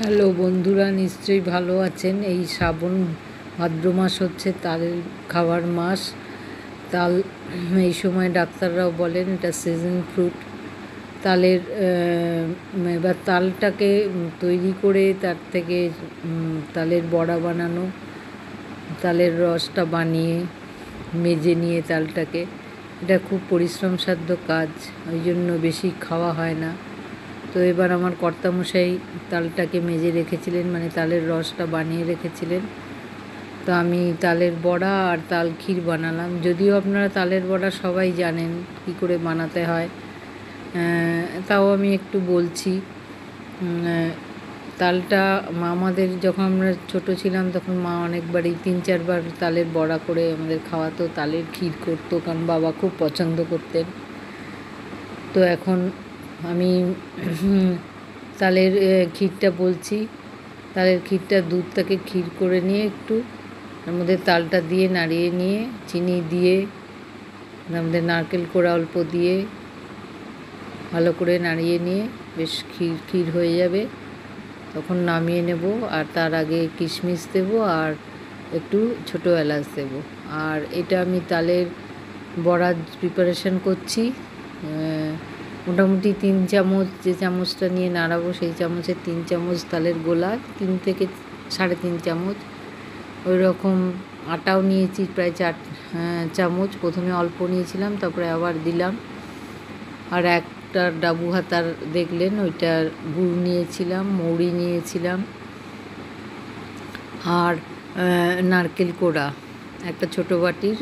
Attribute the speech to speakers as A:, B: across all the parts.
A: Hello বন্ধুরা, নিশ্চয়ই ভালো আছেন। এই শ্রাবণ ভাদ্র মাস হচ্ছে তাল খাওয়ার মাস। তাল এই সময় ডাক্তাররাও বলেন এটা সিজন ফ্রুট। তালের এবার তালটাকে তৈরি করে তার থেকে তালের বড়া বানানো, তালের রসটা বানিয়ে মেজে নিয়ে তালটাকে, এটা খুব পরিশ্রমসাধ্য কাজ, ওই জন্য বেশি খাওয়া হয় না। তো এবার আমার কর্তামশাই তালটাকে মেজে রেখেছিলেন, মানে তালের রসটা বানিয়ে রেখেছিলেন। তো আমি তালের বড়া আর তাল ক্ষীর বানালাম। যদিও আপনারা তালের বড়া সবাই জানেন কী করে বানাতে হয়, তাও আমি একটু বলছি। তালটা আমাদের যখন আমরা ছোটো ছিলাম তখন মা অনেকবারই 3-4বার তালের বড়া করে আমাদের খাওয়াতো, তালের ক্ষীর করতো, কারণ বাবা খুব পছন্দ করতেন। তো এখন আমি তালের ক্ষীরটা বলছি। তালের ক্ষীরটা দুধটাকে ক্ষীর করে নিয়ে একটু তার মধ্যে তালটা দিয়ে নাড়িয়ে নিয়ে চিনি দিয়ে তার মধ্যে নারকেল কোড়া অল্প দিয়ে ভালো করে নাড়িয়ে নিয়ে বেশ ক্ষীর হয়ে যাবে, তখন নামিয়ে নেব। আর তার আগে কিশমিশ দেবো আর একটু ছোটো এলাচ দেবো। আর এটা আমি তালের বড়ার প্রিপারেশন করছি। মোটামুটি 3 চামচ, যে চামচটা নিয়ে নাড়াবো সেই চামচের 3 চামচ তালের গোলা, 3 থেকে 3.5 চামচ। ওই রকম আটাও নিয়েছি প্রায় 4 চামচ। প্রথমে অল্প নিয়েছিলাম, তারপরে আবার দিলাম। আর একটা ডাবু হাতার দেখলেন ওইটার গুড় নিয়েছিলাম, মৌরি নিয়েছিলাম, আর নারকেল কোড়া একটা ছোটো বাটির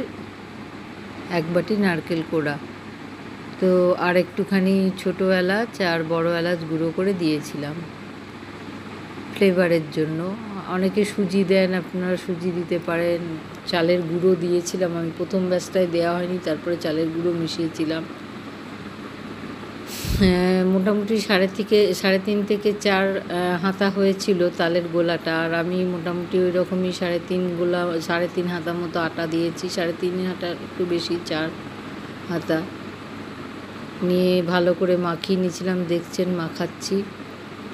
A: 1 বাটি নারকেল কোড়া। তো আর একটুখানি ছোটো এলাচ আর বড় এলাচ গুঁড়ো করে দিয়েছিলাম ফ্লেভারের জন্য। অনেকে সুজি দেন, আপনারা সুজি দিতে পারেন। চালের গুঁড়ো দিয়েছিলাম আমি, প্রথম ব্যাচটায় দেওয়া হয়নি, তারপরে চালের গুঁড়ো মিশিয়েছিলাম। মোটামুটি 3.5 থেকে 4 হাতা হয়েছিল তালের গোলাটা। আর আমি মোটামুটি ওই রকমই 3.5 হাতা মতো আটা দিয়েছি। 3.5 হাতা একটু বেশি, 4 হাতা নিয়ে ভালো করে মাখিয়ে নিয়েছিলাম। দেখছেন মাখাচ্ছি।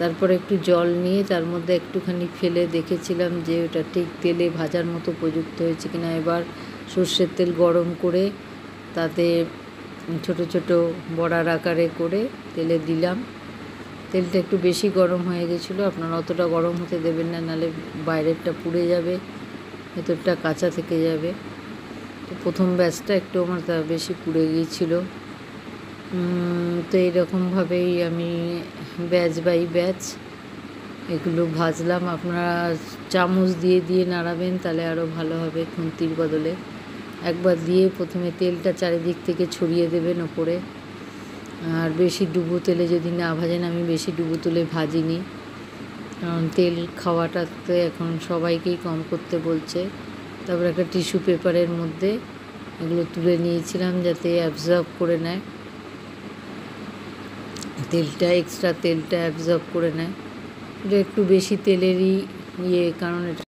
A: তারপরে একটু জল নিয়ে তার মধ্যে একটুখানি ফেলে দেখেছিলাম যে ওটা ঠিক তেলে ভাজার মতো উপযুক্ত হয়েছে কিনা। এবার সর্ষের তেল গরম করে তাতে ছোট ছোট বড়ার আকারে করে তেলে দিলাম। তেলটা একটু বেশি গরম হয়ে গেছিলো, আপনারা অতটা গরম হতে দেবেন না, নাহলে বাইরেরটা পুড়ে যাবে, ভেতরটা কাঁচা থেকে যাবে। তো প্রথম ব্যাচটা একটু আমার তা বেশি পুড়ে গিয়েছিলো। তো এইরকমভাবেই আমি ব্যাচ বাই ব্যাচ এগুলো ভাজলাম। আপনারা চামচ দিয়ে দিয়ে নাড়াবেন, তাহলে আরও ভালো হবে। খুন্তির বদলে একবার দিয়ে প্রথমে তেলটা চারিদিক থেকে ছড়িয়ে দেবেন ওপরে। আর বেশি ডুবো তেলে যদি না ভাজেন, আমি বেশি ডুবো তেলে ভাজিনি, কারণ তেল খাওয়াটাতে এখন সবাইকেই কম করতে বলছে। তারপর একটা টিস্যু পেপারের মধ্যে এগুলো তুলে নিয়েছিলাম যাতে অ্যাবজর্ব করে নেয় তেলটা, এক্সট্রা তেলটা অ্যাবজর্ব করে নেয়। এটা একটু বেশি তেলেরই কারণ এটা